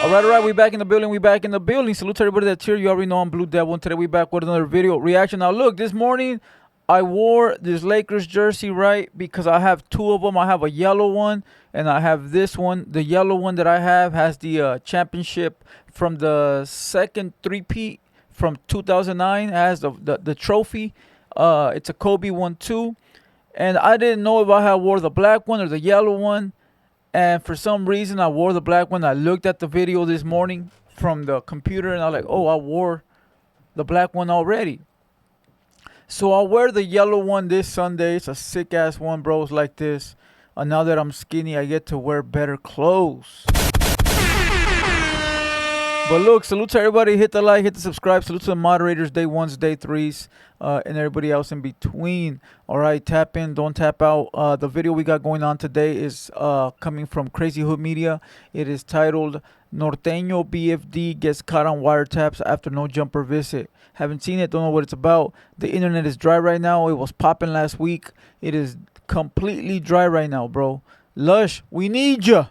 All right, we back in the building. Salute to everybody that's here. You already know I'm Blue Devil, and today we back with another video reaction. Now, look, this morning I wore this Lakers jersey, right? Because I have two of them. I have a yellow one, and I have this one. The yellow one that I have has the championship from the second three-peat from 2009. It has the trophy. It's a Kobe 1-2. And I didn't know if I had wore the black one or the yellow one. And for some reason, I wore the black one. I looked at the video this morning from the computer, and I was like, oh, I wore the black one already. So I'll wear the yellow one this Sunday. It's a sick-ass one, bro. It's like this. And now that I'm skinny, I get to wear better clothes. But look, salute to everybody. Hit the like, hit the subscribe. Salute to the moderators, day ones, day threes, and everybody else in between. All right, tap in, don't tap out. The video we got going on today is coming from Crazy Hood Media. It is titled Norteno BFD Gets Caught on Wiretaps After No Jumper Visit. Haven't seen it, don't know what it's about. The internet is dry right now. It was popping last week. It is completely dry right now, bro. Lush, we need ya.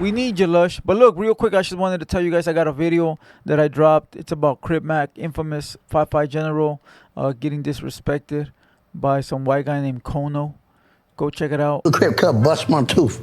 We need you, Lush. But look, real quick, I just wanted to tell you guys I got a video that I dropped. It's about Crip Mac, infamous 5'5" general, getting disrespected by some white guy named Kono. Go check it out. Crip cut bust my tooth.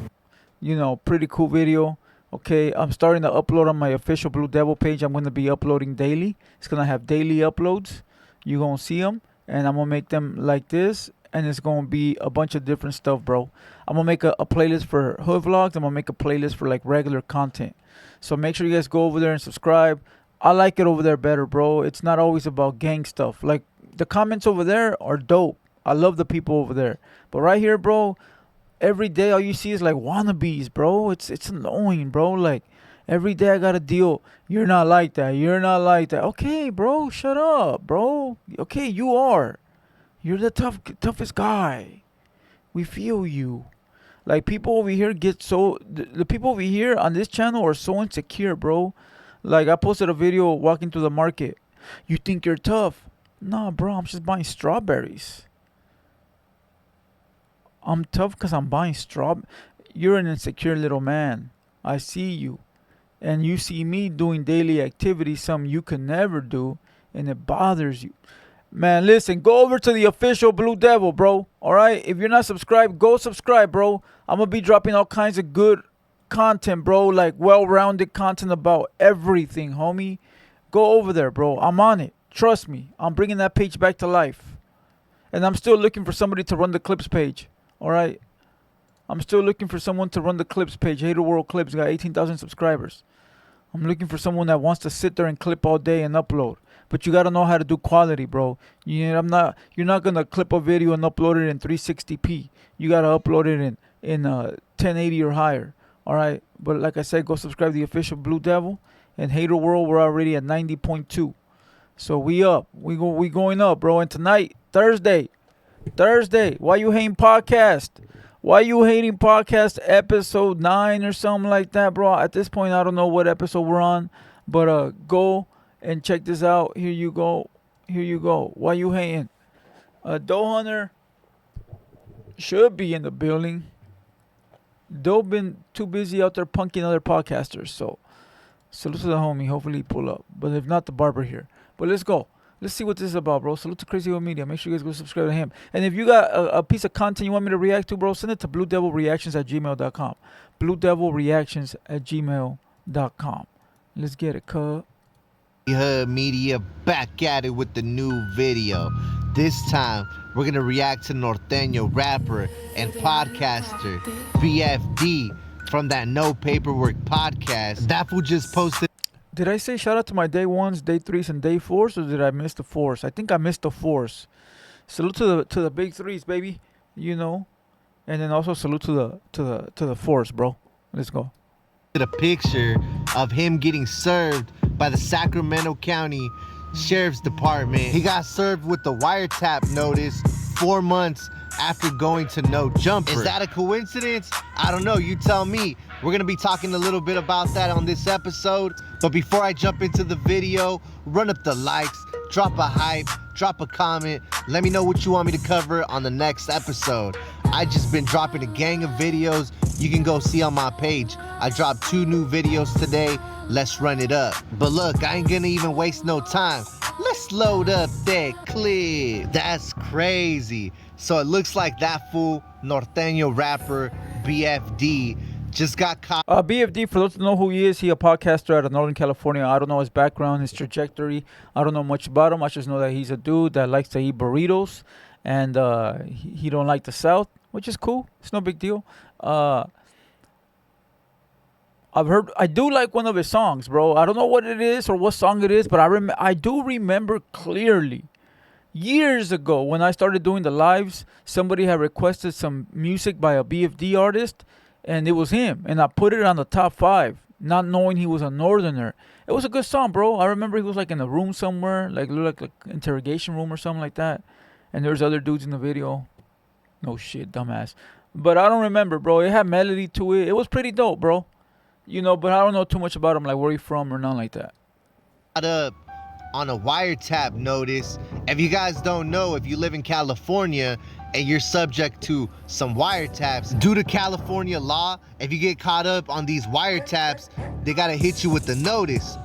You know, pretty cool video. Okay, I'm starting to upload on my official Blue Devil page. I'm going to be uploading daily. It's going to have daily uploads. You're going to see them. And I'm going to make them like this. And it's going to be a bunch of different stuff, bro. I'm going to make a playlist for hood vlogs. I'm going to make a playlist for, like, regular content. So make sure you guys go over there and subscribe. I like it over there better, bro. It's not always about gang stuff. Like, the comments over there are dope. I love the people over there. But right here, bro, every day all you see is, like, wannabes, bro. It's annoying, bro. Like, every day I got to deal. You're not like that. You're not like that. Okay, bro, shut up, bro. Okay, you are. You're the toughest guy. We feel you. Like, people over here get so... The people over here on this channel are so insecure, bro. Like, I posted a video walking through the market. You think you're tough? Nah, bro, I'm just buying strawberries. I'm tough because I'm buying strawberries. You're an insecure little man. I see you. And you see me doing daily activities, something you can never do. And it bothers you. Man, listen, go over to the official Blue Devil, bro. All right? If you're not subscribed, go subscribe, bro. I'm going to be dropping all kinds of good content, bro. Like, well-rounded content about everything, homie. Go over there, bro. I'm on it. Trust me. I'm bringing that page back to life. And I'm still looking for somebody to run the clips page. All right? I'm still looking for someone to run the clips page. Hater World Clips got 18,000 subscribers. I'm looking for someone that wants to sit there and clip all day and upload. But you gotta know how to do quality, bro. You're not gonna clip a video and upload it in 360p. You gotta upload it in 1080 or higher. All right. But like I said, go subscribe to the official Blue Devil. And Hater World, we're already at 90.2. So we up. We going up, bro. And tonight, Thursday. Why you hating podcast? Why you hating podcast episode 9 or something like that, bro? At this point, I don't know what episode we're on, but go and check this out. Here you go. Why you hating? Doe Hunter should be in the building. Doe been too busy out there punking other podcasters. So salute to the homie. Hopefully he pull up. But if not, the barber here. But let's go. Let's see what this is about, bro. Salute to Crazy Hood Media. Make sure you guys go subscribe to him. And if you got a piece of content you want me to react to, bro, send it to BlueDevilReactions@gmail.com. BlueDevilReactions@gmail.com. Let's get it, cuz. Hood Media back at it with the new video. This time we're gonna react to Norteno rapper and podcaster BFD from that No Paperwork podcast. That fool just posted. Did I say shout out to my day ones, day threes, and day fours, or did I miss the fours? I think I missed the fours. Salute to the big threes, baby. You know, and then also salute to the fours, bro. Let's go. A picture of him getting served by the Sacramento County Sheriff's Department. He got served with the wiretap notice 4 months after going to no jumper. Is that a coincidence? I don't know. You tell me. We're going to be talking a little bit about that on this episode. But before I jump into the video, run up the likes, drop a hype, drop a comment. Let me know what you want me to cover on the next episode. I just been dropping a gang of videos you can go see on my page. I dropped 2 new videos today. Let's run it up. But look, I ain't gonna even waste no time. Let's load up that clip. That's crazy. So it looks like that fool, Norteno rapper BFD, just got caught. BFD, for those who know who he is, he a podcaster out of Northern California. I don't know his background, his trajectory. I don't know much about him. I just know that he's a dude that likes to eat burritos, and he don't like the South, which is cool. It's no big deal. I do like one of his songs, bro. I don't know what it is or what song it is, but I do remember clearly years ago when I started doing the lives, somebody had requested some music by a BFD artist, and it was him. And I put it on the top 5, not knowing he was a Northerner. It was a good song, bro. I remember he was like in a room somewhere, like looked like interrogation room or something like that. And there's other dudes in the video. No shit, dumbass. But I don't remember, bro. It had melody to it. It was pretty dope, bro. You know, but I don't know too much about him, like where he from or nothing like that. Up on a wiretap notice. If you guys don't know, if you live in California and you're subject to some wiretaps, due to California law, if you get caught up on these wiretaps, they gotta hit you with the notice.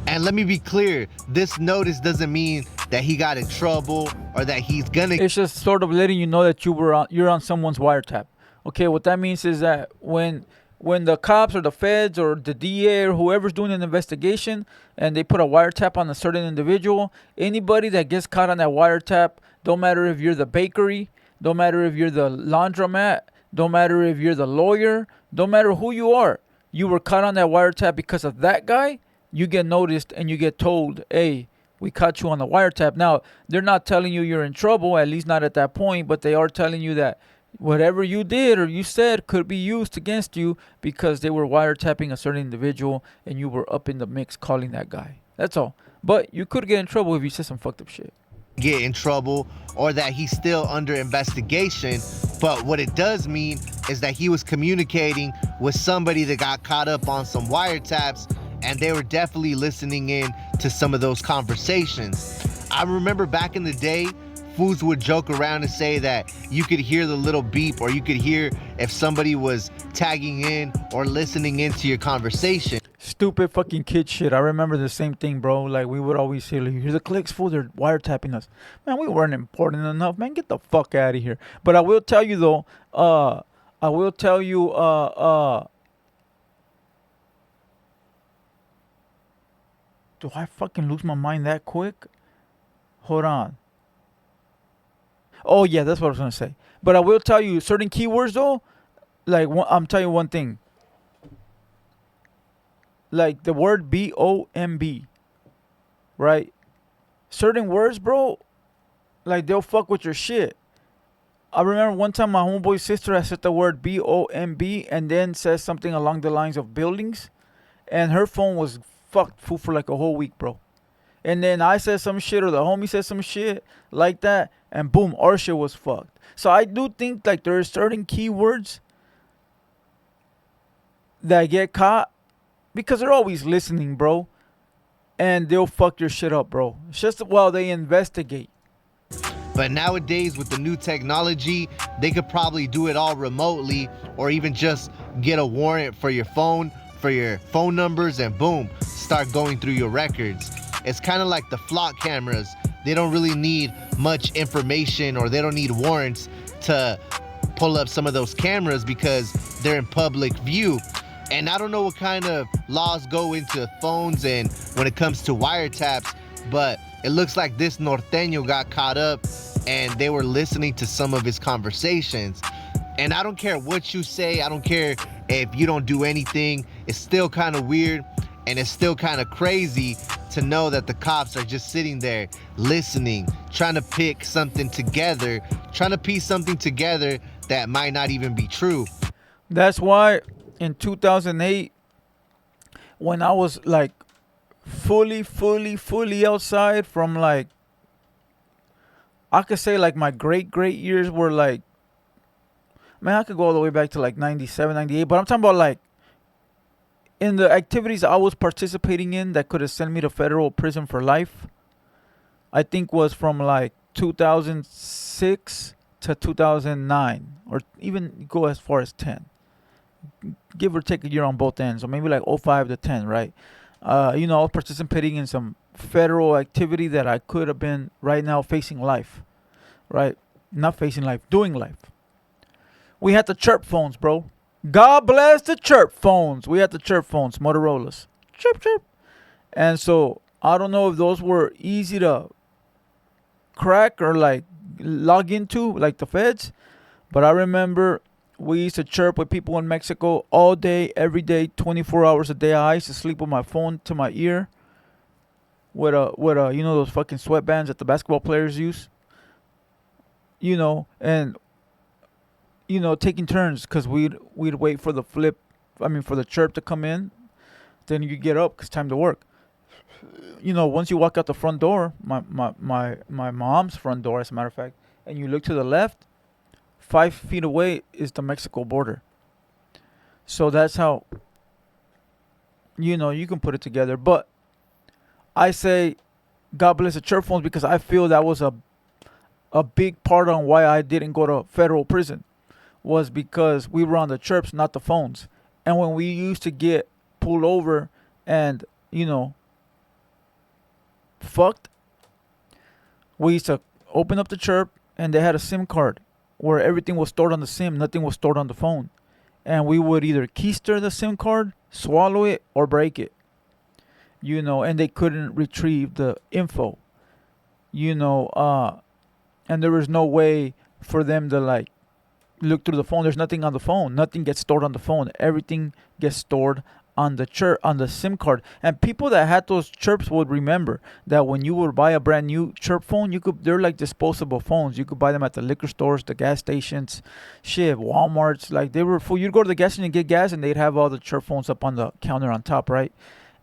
And let me be clear, this notice doesn't mean that he got in trouble or that he's gonna. It's just sort of letting you know that you're on someone's wiretap. Okay, what that means is that when the cops or the feds or the DA or whoever's doing an investigation and they put a wiretap on a certain individual, anybody that gets caught on that wiretap, don't matter if you're the bakery, don't matter if you're the laundromat, don't matter if you're the lawyer, don't matter who you are, you were caught on that wiretap because of that guy, you get noticed and you get told, hey, we caught you on the wiretap. Now, they're not telling you you're in trouble, at least not at that point, but they are telling you that whatever you did or you said could be used against you because they were wiretapping a certain individual and you were up in the mix calling that guy. That's all. But you could get in trouble if you said some fucked up shit. Get in trouble or that he's still under investigation. But what it does mean is that he was communicating with somebody that got caught up on some wiretaps, and they were definitely listening in to some of those conversations. I remember back in the day, fools would joke around and say that you could hear the little beep, or you could hear if somebody was tagging in or listening into your conversation. Stupid fucking kid shit. I remember the same thing, bro. Like, we would always say, like, here's the clicks, fool, they're wiretapping us. Man, we weren't important enough. Man, get the fuck out of here. But I will tell you, though, do I fucking lose my mind that quick? Hold on. Oh, yeah, that's what I was going to say. But I will tell you, certain keywords, though, like, I'm telling you one thing. Like, the word BOMB, right? Certain words, bro, like, they'll fuck with your shit. I remember one time my homeboy's sister had said the word BOMB and then said something along the lines of buildings. And her phone was fucked for like a whole week, bro. And then I said some shit or the homie said some shit like that, and boom, our shit was fucked. So I do think like there are certain keywords that get caught because they're always listening, bro. And they'll fuck your shit up, bro. It's just while they investigate. But nowadays with the new technology, they could probably do it all remotely, or even just get a warrant for your phone numbers, and boom, start going through your records. It's kind of like the flock cameras. They don't really need much information, or they don't need warrants to pull up some of those cameras because they're in public view. And I don't know what kind of laws go into phones and when it comes to wiretaps, but it looks like this Norteno got caught up and they were listening to some of his conversations. And I don't care what you say, I don't care if you don't do anything, it's still kind of weird and it's still kind of crazy to know that the cops are just sitting there listening, trying to pick something together, trying to piece something together that might not even be true. That's why in 2008, when I was like fully outside from like, I could say like my great years were like, man, I could go all the way back to like 97, 98, but I'm talking about like in the activities I was participating in that could have sent me to federal prison for life, I think was from like 2006 to 2009, or even go as far as 10. give or take a year on both ends, or maybe like '05 to 10, right? I was participating in some federal activity that I could have been right now facing life, right? Not facing life, doing life. We had the chirp phones, bro. God bless the chirp phones. We had the chirp phones, Motorola's. Chirp, chirp. And so I don't know if those were easy to crack or like log into, like the feds. But I remember we used to chirp with people in Mexico all day, every day, 24 hours a day. I used to sleep with my phone to my ear with a those fucking sweatbands that the basketball players use. And taking turns because we'd wait for the flip. I mean, for the chirp to come in. Then you get up because time to work. Once you walk out the front door, my mom's front door, as a matter of fact, and you look to the left, 5 feet away is the Mexico border. So that's how, you can put it together. But I say, God bless the church phones, because I feel that was a big part on why I didn't go to federal prison, was because we were on the chirps, not the phones. And when we used to get pulled over and, fucked, we used to open up the chirp and they had a SIM card where everything was stored on the SIM, nothing was stored on the phone. And we would either keister the SIM card, swallow it, or break it. And they couldn't retrieve the info. And there was no way for them to like look through the phone. There's nothing on the phone. Nothing gets stored on the phone. Everything gets stored on the SIM card. And people that had those chirps would remember that when you would buy a brand new chirp phone, they're like disposable phones. You could buy them at the liquor stores, the gas stations, shit, Walmarts. Like they were full. You'd go to the gas station and get gas, and they'd have all the chirp phones up on the counter on top, right?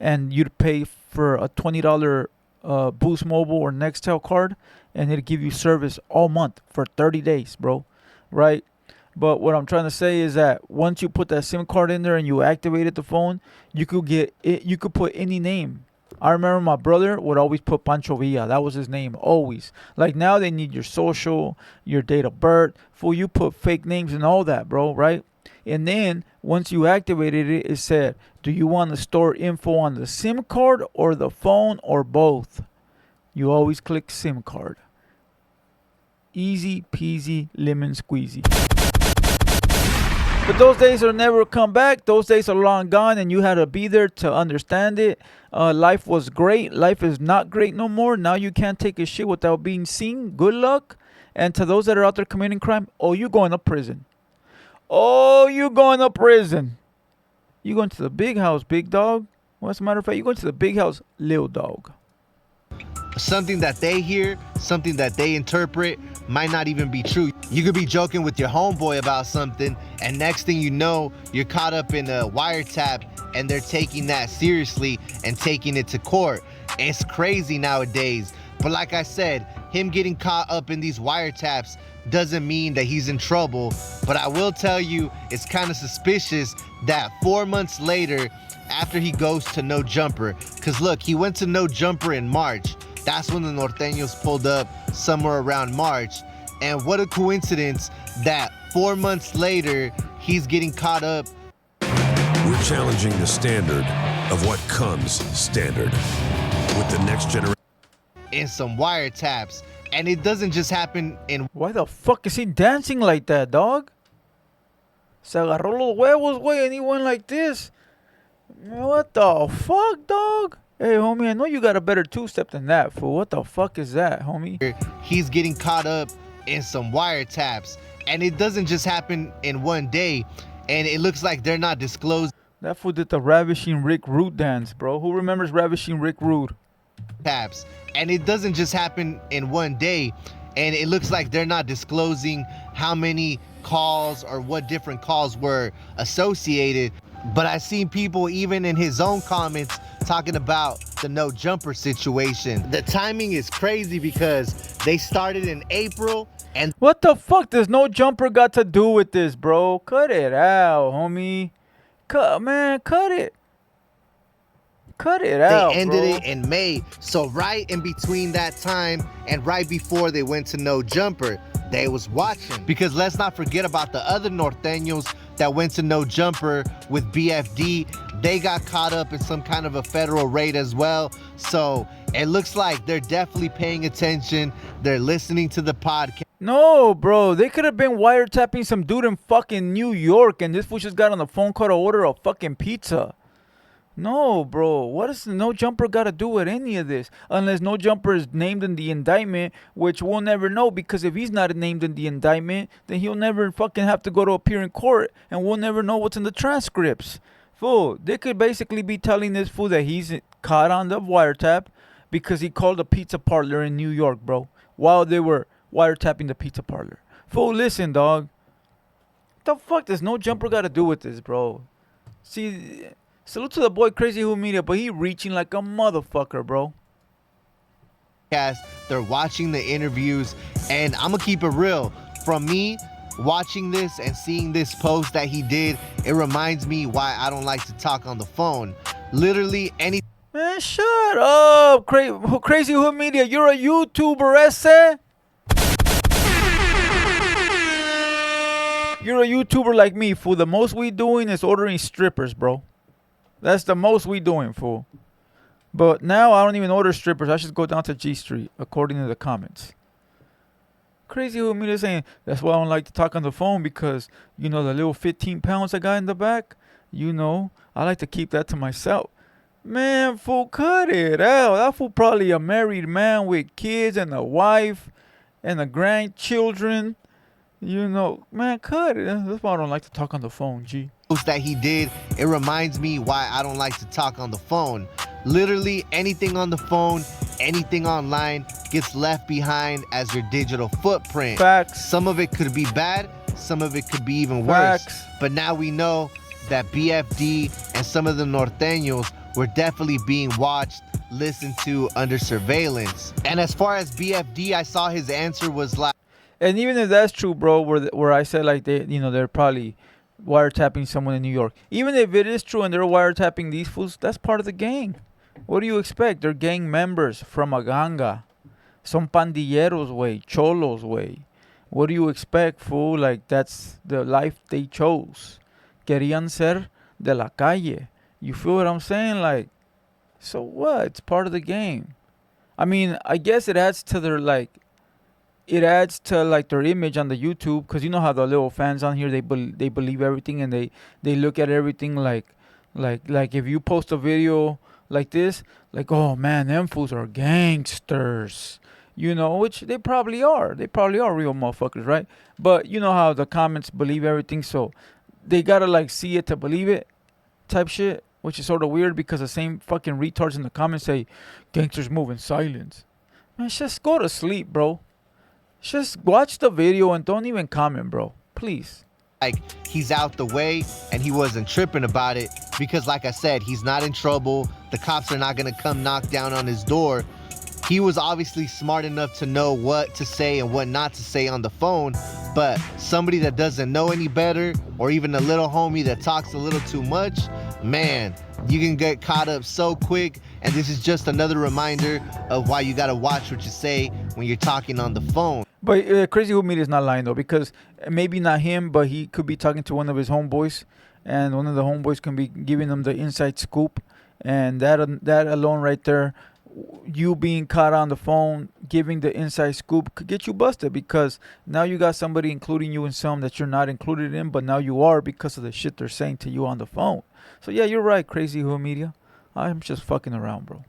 And you'd pay for a $20 Boost Mobile or Nextel card, and it'd give you service all month for 30 days, bro, right? But what I'm trying to say is that once you put that SIM card in there and you activated the phone, you could get it. You could put any name. I remember my brother would always put Pancho Villa. That was his name, always. Like now they need your social, your date of birth. Fool, you put fake names and all that, bro, right? And then once you activated it, it said, do you want to store info on the SIM card or the phone or both? You always click SIM card. Easy peasy lemon squeezy. But those days will never come back. Those days are long gone, and you had to be there to understand it. Life was great. Life is not great no more. Now you can't take a shit without being seen. Good luck. And to those that are out there committing crime, you going to prison. You going to prison. You going to the big house, big dog. Well, as a matter of fact, you going to the big house, little dog. Something that they hear, something that they interpret might not even be true. You could be joking with your homeboy about something, and next thing you know, you're caught up in a wiretap, and they're taking that seriously and taking it to court. It's crazy nowadays. But like I said, him getting caught up in these wiretaps doesn't mean that he's in trouble. But I will tell you, it's kind of suspicious that 4 months later, after he goes to No Jumper, because look, he went to No Jumper in March. That's when the Norteños pulled up, somewhere around March. And what a coincidence that 4 months later, he's getting caught up. We're challenging the standard of what comes standard with the next generation. In some wiretaps. And it doesn't just happen in... Why the fuck is he dancing like that, dog? Se agarró los huevos, güey, and he went like this. What the fuck, dog? Hey, homie, I know you got a better two-step than that, fool. What the fuck is that, homie? He's getting caught up in some wiretaps. And it doesn't just happen in one day. And it looks like they're not disclosed. That fool did the Ravishing Rick Rude dance, bro. Who remembers Ravishing Rick Rude? Taps. And it doesn't just happen in one day. And it looks like they're not disclosing how many calls or what different calls were associated. But I've seen people even in his own comments talking about the No Jumper situation. The timing is crazy because they started in April and... What the fuck does No Jumper got to do with this, bro? Cut it out, homie. Cut it. Cut it out, they ended bro. it in May. So right in between that time and right before they went to No Jumper. they was watching. Because let's not forget about the other Norteños that went to No Jumper with BFD. They got caught up in some kind of a federal raid as well. So it looks like they're definitely paying attention. They're listening to the podcast. No, bro. They could have been wiretapping some dude in fucking New York, and this fool just got on the phone call to order a fucking pizza. No, bro. What does No Jumper got to do with any of this? Unless No Jumper is named in the indictment, which we'll never know, because if he's not named in the indictment, then he'll never fucking have to go to appear in court, and we'll never know what's in the transcripts. Fool, they could basically be telling this fool that he's caught on the wiretap because he called a pizza parlor in New York, bro, while they were wiretapping the pizza parlor. Fool, listen, dog. What the fuck does No Jumper got to do with this, bro? See... Salute to the boy Crazy Who Media, but he reaching like a motherfucker, bro. They're watching the interviews, and I'm gonna keep it real. From me watching this and seeing this post that he did, it reminds me why I don't like to talk on the phone. Literally any. Man, shut up, Crazy Who Media. You're a YouTuber, ese. You're a YouTuber like me, fool. The most we doing is ordering strippers, bro. That's the most we doing, fool. But now I don't even order strippers. I should go down to G Street, according to the comments. Crazy Who Media saying, that's why I don't like to talk on the phone, because, you know, the little 15 pounds I got in the back, you know, I like to keep that to myself. Man, fool, cut it out. That fool probably a married man with kids and a wife and a grandchildren. You know, man, cut it. That's why I don't like to talk on the phone, G. That he did, it reminds me why I don't like to talk on the phone. Literally anything on the phone, anything online gets left behind as your digital footprint. Facts. Some of it could be bad, some of it could be even Facts. worse. But now we know that BFD and some of the Norteños were definitely being watched, listened to, under surveillance. And as far as BFD, I saw his answer was like, and even if that's true, bro, where I said like they're probably wiretapping someone in New York. Even if it is true and they're wiretapping these fools, that's part of the gang. What do you expect? They're gang members from a ganga. Son pandilleros, way. Cholos, way. What do you expect, fool? Like, that's the life they chose. Querían ser de la calle. You feel what I'm saying? Like, so what? It's part of the game. I mean, I guess it adds to their, like, their image on the YouTube, because you know how the little fans on here, they believe everything, and they look at everything like if you post a video like this, like, oh man, them fools are gangsters, you know, which they probably are. They probably are real motherfuckers, right? But you know how the comments believe everything, so they gotta like see it to believe it type shit, which is sort of weird, because the same fucking retards in the comments say gangsters move in silence. Man, just go to sleep, bro. Just watch the video and don't even comment, bro. Please. like he's out the way and he wasn't tripping about it because, like I said, he's not in trouble. The cops are not going to come knock down on his door. He was obviously smart enough to know what to say and what not to say on the phone, but somebody that doesn't know any better, or even a little homie that talks a little too much, man, you can get caught up so quick. And this is just another reminder of why you got to watch what you say when you're talking on the phone. But Crazy Who Media is not lying, though, because maybe not him, but he could be talking to one of his homeboys, and one of the homeboys can be giving them the inside scoop, and that alone right there, you being caught on the phone giving the inside scoop could get you busted, because now you got somebody including you in some that you're not included in, but now you are because of the shit they're saying to you on the phone. So yeah, you're right, Crazy Who Media. I'm just fucking around, bro.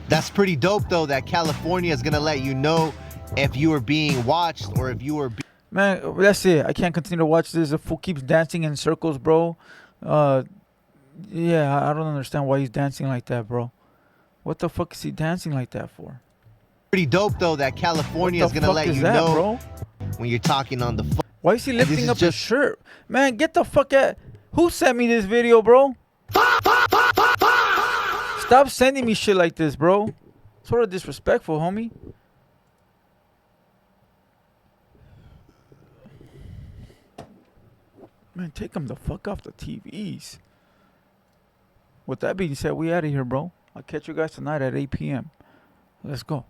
That's pretty dope, though, that California is gonna let you know if you are being watched or if you are man, that's it. I can't continue to watch this. The fool keeps dancing in circles, bro. Yeah, I don't understand why he's dancing like that, bro. What the fuck is he dancing like that for? Pretty dope, though, that California is gonna let you know, bro, when you're talking on the phone. Why is he lifting up his shirt? Man, get the fuck out. Who sent me this video, bro? Stop sending me shit like this, bro. Sort of disrespectful, homie. Man, take them the fuck off the TVs. With that being said, we out of here, bro. I'll catch you guys tonight at 8 p.m. Let's go.